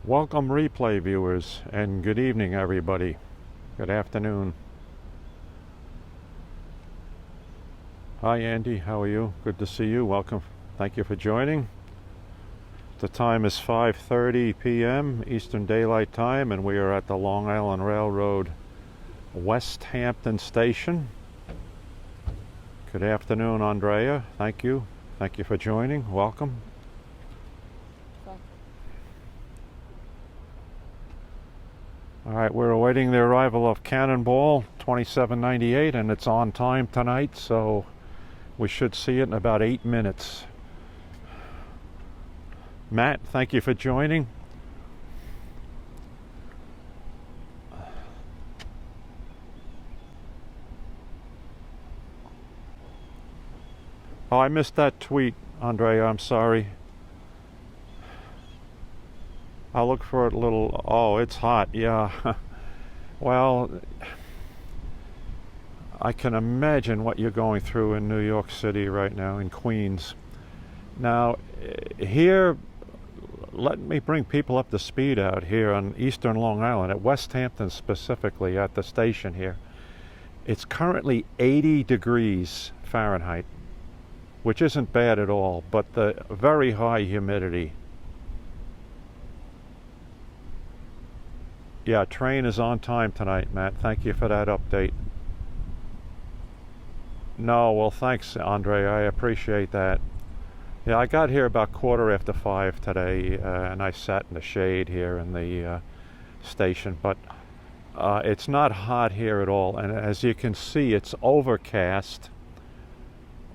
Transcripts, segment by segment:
Welcome replay viewers, and good evening everybody. Good afternoon. Hi Andy, how are you? Good to see you. Welcome. Thank you for joining. The time is 5:30 p.m. Eastern Daylight Time, and we are at the Long Island Railroad Westhampton Station. Good afternoon, Andrea. Thank you. Thank you for joining. Welcome. All right, we're awaiting the arrival of Cannonball 2798, and it's on time tonight, so we should see it in about 8 minutes. Matt, thank you for joining. Oh, I missed that tweet, Andrea. I'm sorry. I'll look for it a little. Oh, it's hot. Yeah. Well, I can imagine what you're going through in New York City right now, in Queens. Now, here, let me bring people up to speed out here on Eastern Long Island, at Westhampton specifically, at the station here. It's currently 80 degrees Fahrenheit, which isn't bad at all, but the very high humidity. Yeah, train is on time tonight, Matt. Thank you for that update. No, well, thanks, Andre. I appreciate that. Yeah, I got here about 5:15 today, and I sat in the shade here in the station. But it's not hot here at all, and as you can see, it's overcast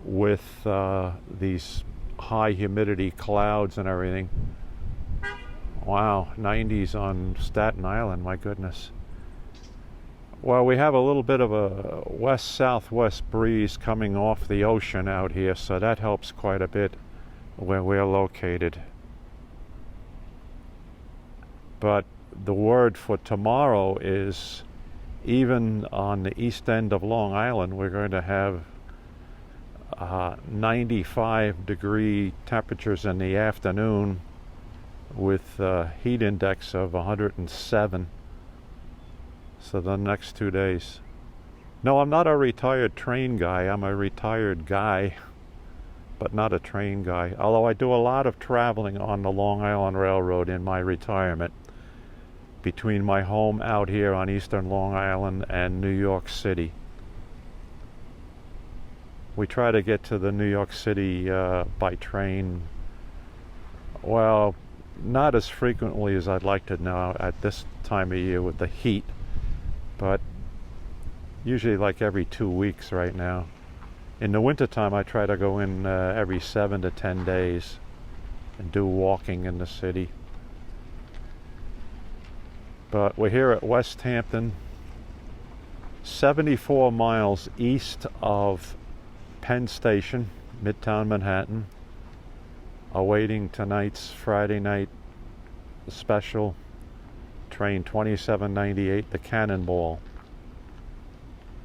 with these high humidity clouds and everything. Wow, 90s on Staten Island, my goodness. Well, we have a little bit of a west-southwest breeze coming off the ocean out here, so that helps quite a bit where we're located. But the word for tomorrow is, even on the east end of Long Island, we're going to have 95-degree temperatures in the afternoon, with a heat index of 107. So the next 2 days. No, I'm not a retired train guy. I'm a retired guy, but not a train guy. Although I do a lot of traveling on the Long Island Railroad in my retirement, between my home out here on Eastern Long Island and New York City. We try to get to the New York City by train, well, not as frequently as I'd like to now at this time of year with the heat, but usually like every 2 weeks right now. In the wintertime, I try to go in every 7 to 10 days and do walking in the city. But we're here at Westhampton, 74 miles east of Penn Station, Midtown Manhattan, awaiting tonight's Friday night special train 2798, the Cannonball,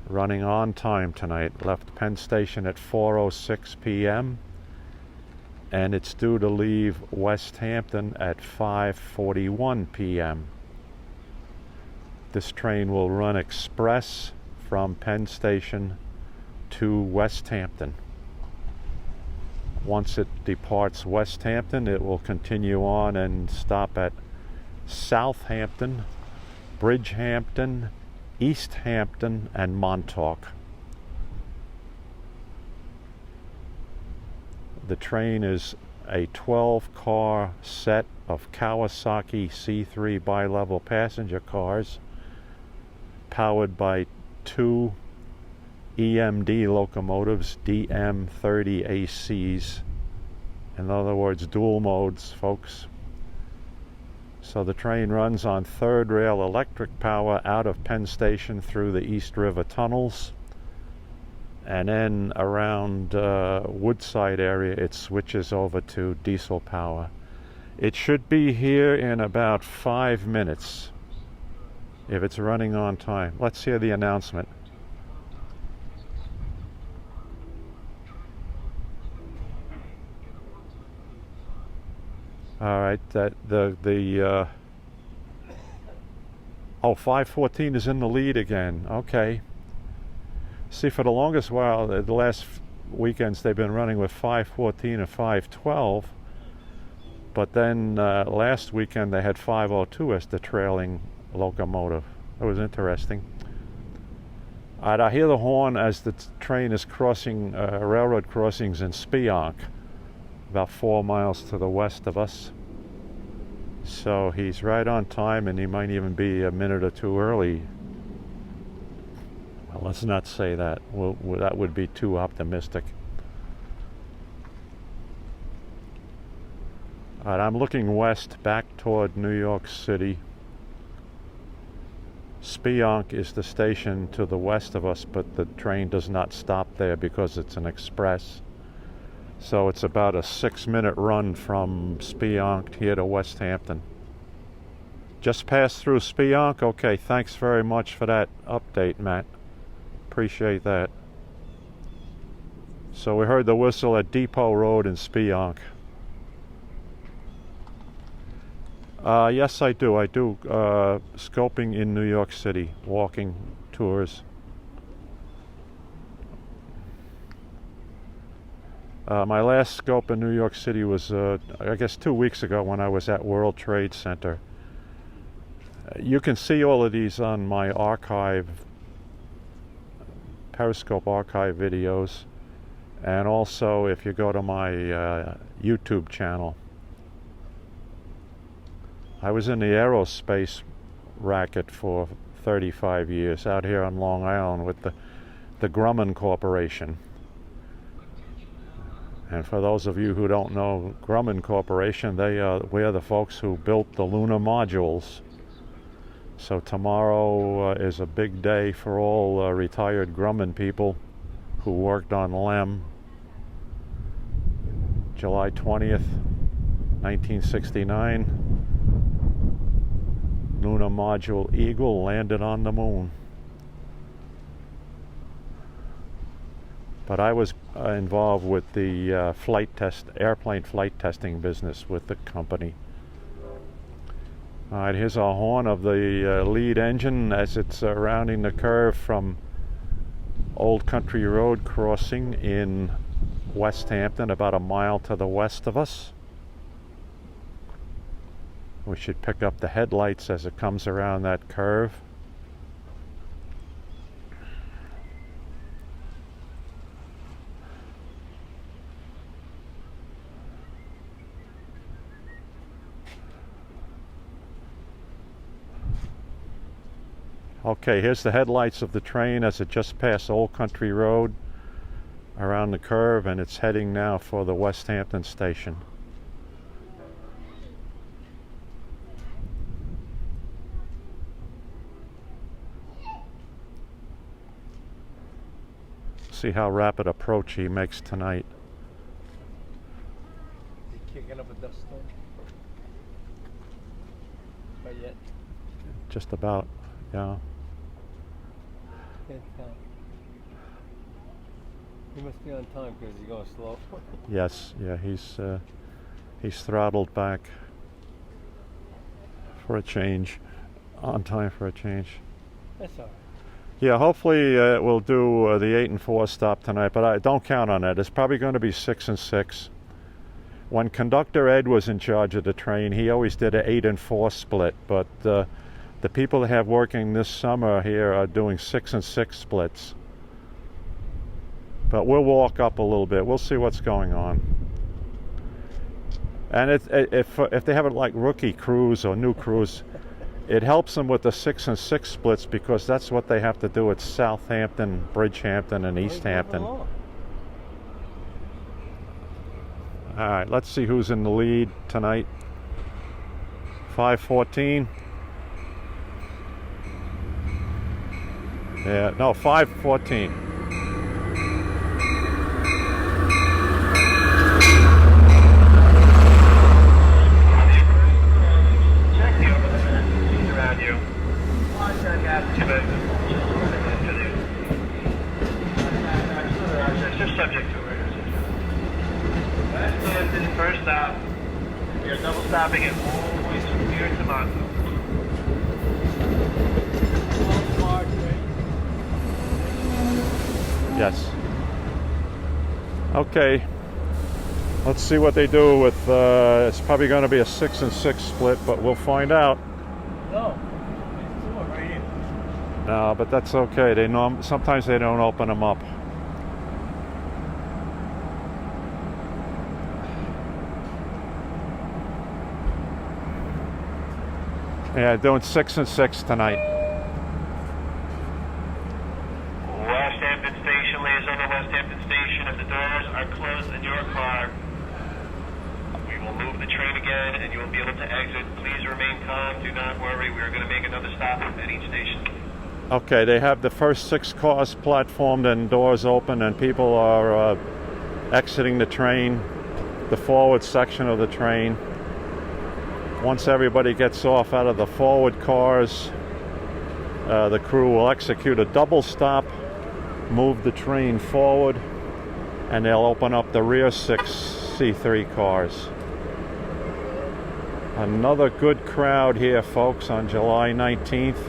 running on time tonight. Left Penn Station at 4:06 p.m. and it's due to leave Westhampton at 5:41 p.m. This train will run express from Penn Station to Westhampton. Once it departs Westhampton, it will continue on and stop at Southampton, Bridgehampton, Easthampton, and Montauk. The train is a 12-car set of Kawasaki C3 Bilevel passenger cars, powered by 2 EMD locomotives, DM30 ACs. In other words, dual modes, folks. So the train runs on third rail electric power out of Penn Station through the East River tunnels, and then around Woodside area it switches over to diesel power. It should be here in about 5 minutes if it's running on time. Let's hear the announcement. All right, that oh, 514 is in the lead again. Okay. See, for the longest while, the last weekends they've been running with 514 and 512, but then last weekend they had 502 as the trailing locomotive. It was interesting. All right, I hear the horn as the train is crossing railroad crossings in Spionk, about 4 miles to the west of us. So he's right on time, and he might even be a minute or two early. Well, let's not say that. That would be too optimistic. All right, I'm looking west back toward New York City. Spionk is the station to the west of us, but the train does not stop there because it's an express. So it's about a 6-minute run from Spionk here to Westhampton. Just passed through Spionk? Okay, thanks very much for that update, Matt. Appreciate that. So we heard the whistle at Depot Road in Spionk. Yes, I do. I do scoping in New York City, walking tours. My last scope in New York City was, I guess, 2 weeks ago when I was at World Trade Center. You can see all of these on my archive, Periscope archive videos, and also if you go to my YouTube channel. I was in the aerospace racket for 35 years out here on Long Island with the Grumman Corporation. And for those of you who don't know Grumman Corporation, we're the folks who built the lunar modules. So tomorrow is a big day for all retired Grumman people who worked on LEM. July 20th, 1969. Lunar module Eagle landed on the moon. But I was involved with the airplane flight testing business with the company. All right, here's a horn of the lead engine as it's rounding the curve from Old Country Road crossing in Westhampton, about a mile to the west of us. We should pick up the headlights as it comes around that curve. Okay, here's the headlights of the train as it just passed Old Country Road around the curve, and it's heading now for the Westhampton station. See how rapid approach he makes tonight. Is he kicking up a dust storm? Not yet. Just about, yeah. Can't tell. He must be on time because he's going slow. Yes, yeah, he's throttled back for a change, on time for a change. That's all right. Yeah, hopefully we'll do the 8 and 4 stop tonight, but I don't count on it. It's probably going to be 6 and 6. When Conductor Ed was in charge of the train, he always did an 8 and 4 split, but the people that have working this summer here are doing 6 and 6 splits. But we'll walk up a little bit. We'll see what's going on. And if they have it like rookie crews or new crews, it helps them with the 6 and 6 splits because that's what they have to do at Southampton, Bridgehampton, and Easthampton. All right, let's see who's in the lead tonight. 514. Yeah, no, 514. We are double stopping at Hamptons and Montauk. Yes. Okay. Let's see what they do with, it's probably going to be a 6 and 6 split, but we'll find out. No, it's two right here. No, but that's okay. Sometimes they don't open them up. Yeah, doing 6 and 6 tonight. Westhampton Station, liaison to Westhampton Station. If the doors are closed in your car, we will move the train again and you will be able to exit. Please remain calm. Do not worry. We are going to make another stop at each station. Okay, they have the first 6 cars platformed and doors open, and people are exiting the train, the forward section of the train. Once everybody gets off out of the forward cars, the crew will execute a double stop, move the train forward, and they'll open up the rear 6 C3 cars. Another good crowd here, folks, on July 19th.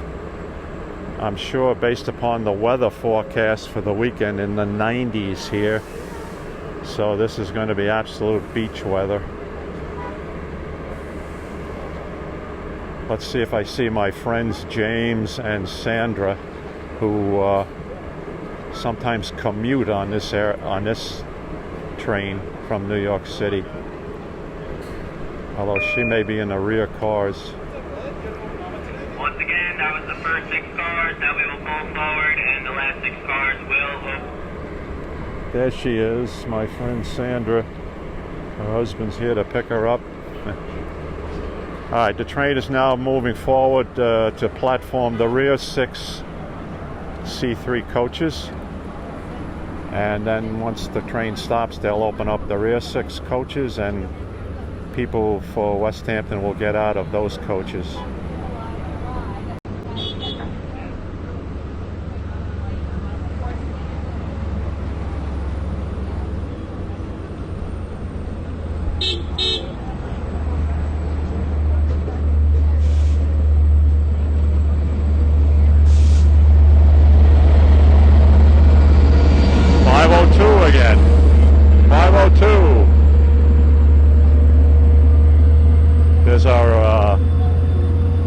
I'm sure, based upon the weather forecast for the weekend, in the 90s here. So this is going to be absolute beach weather. Let's see if I see my friends James and Sandra, who sometimes commute on this train from New York City. Although she may be in the rear cars. Once again, that was the first 6 cars. Now we will pull forward and the last 6 cars will open. There she is, my friend Sandra. Her husband's here to pick her up. All right, the train is now moving forward to platform the rear 6 C3 coaches. And then once the train stops, they'll open up the rear 6 coaches, and people for Westhampton will get out of those coaches. There's our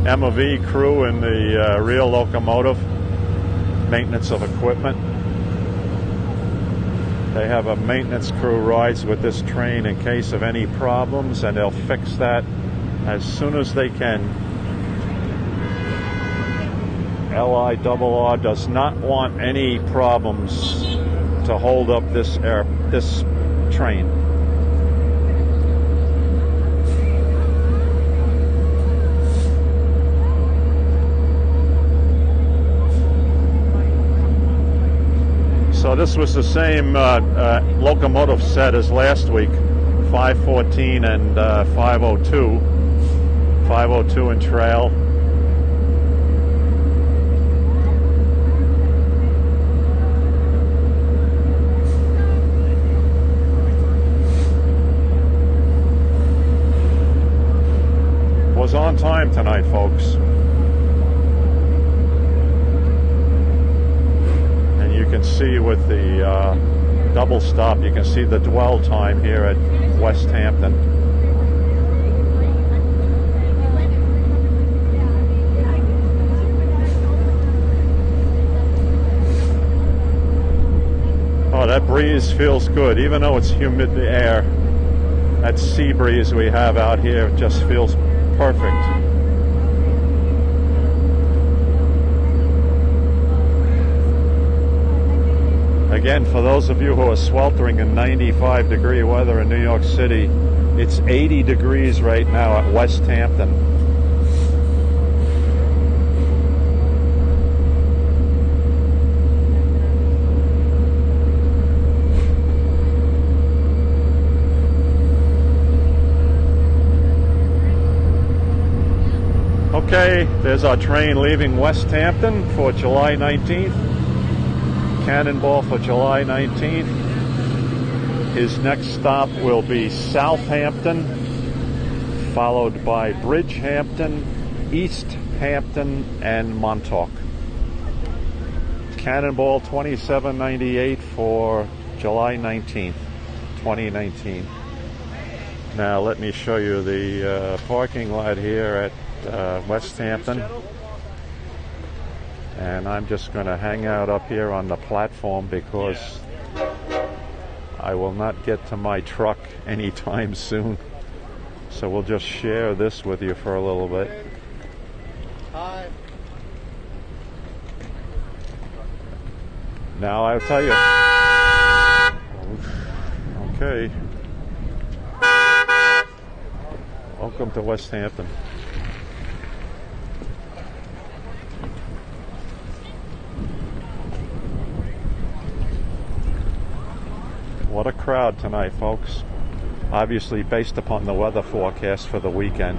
M&V crew in the rear locomotive, maintenance of equipment. They have a maintenance crew rides with this train in case of any problems, and they'll fix that as soon as they can. LIRR does not want any problems to hold up this train. So this was the same locomotive set as last week, 514 and 502. 502 and trail. Was on time tonight, folks. You can see with the double stop, you can see the dwell time here at Westhampton. Oh, that breeze feels good, even though it's humid air. That sea breeze we have out here just feels perfect. Again, for those of you who are sweltering in 95-degree weather in New York City, it's 80 degrees right now at Westhampton. Okay, there's our train leaving Westhampton for July 19th. Cannonball for July 19th. His next stop will be Southampton, followed by Bridgehampton, East Hampton, and Montauk. Cannonball 2798 for July 19th, 2019. Now let me show you the parking lot here at Westhampton. And I'm just going to hang out up here on the platform because I will not get to my truck anytime soon. So we'll just share this with you for a little bit. Hi. Now I'll tell you. Okay. Welcome to Westhampton. What a crowd tonight, folks. Obviously based upon the weather forecast for the weekend.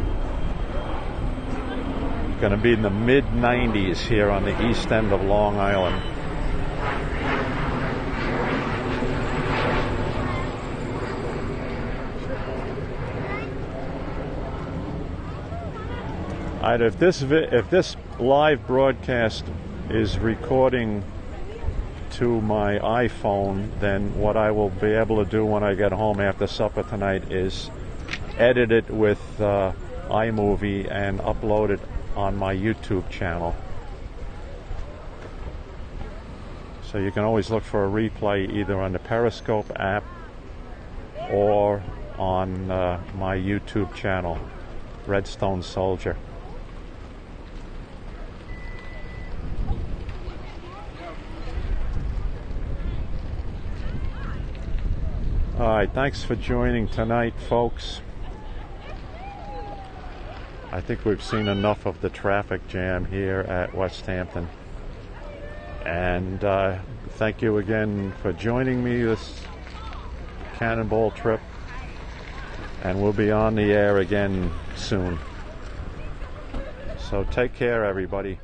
Going to be in the mid-90s here on the east end of Long Island. If this live broadcast is recording to my iPhone, then what I will be able to do when I get home after supper tonight is edit it with iMovie and upload it on my YouTube channel. So you can always look for a replay either on the Periscope app or on my YouTube channel, Redstone Soldier. Alright, thanks for joining tonight, folks. I think we've seen enough of the traffic jam here at Westhampton. And thank you again for joining me this Cannonball trip. And we'll be on the air again soon. So take care, everybody.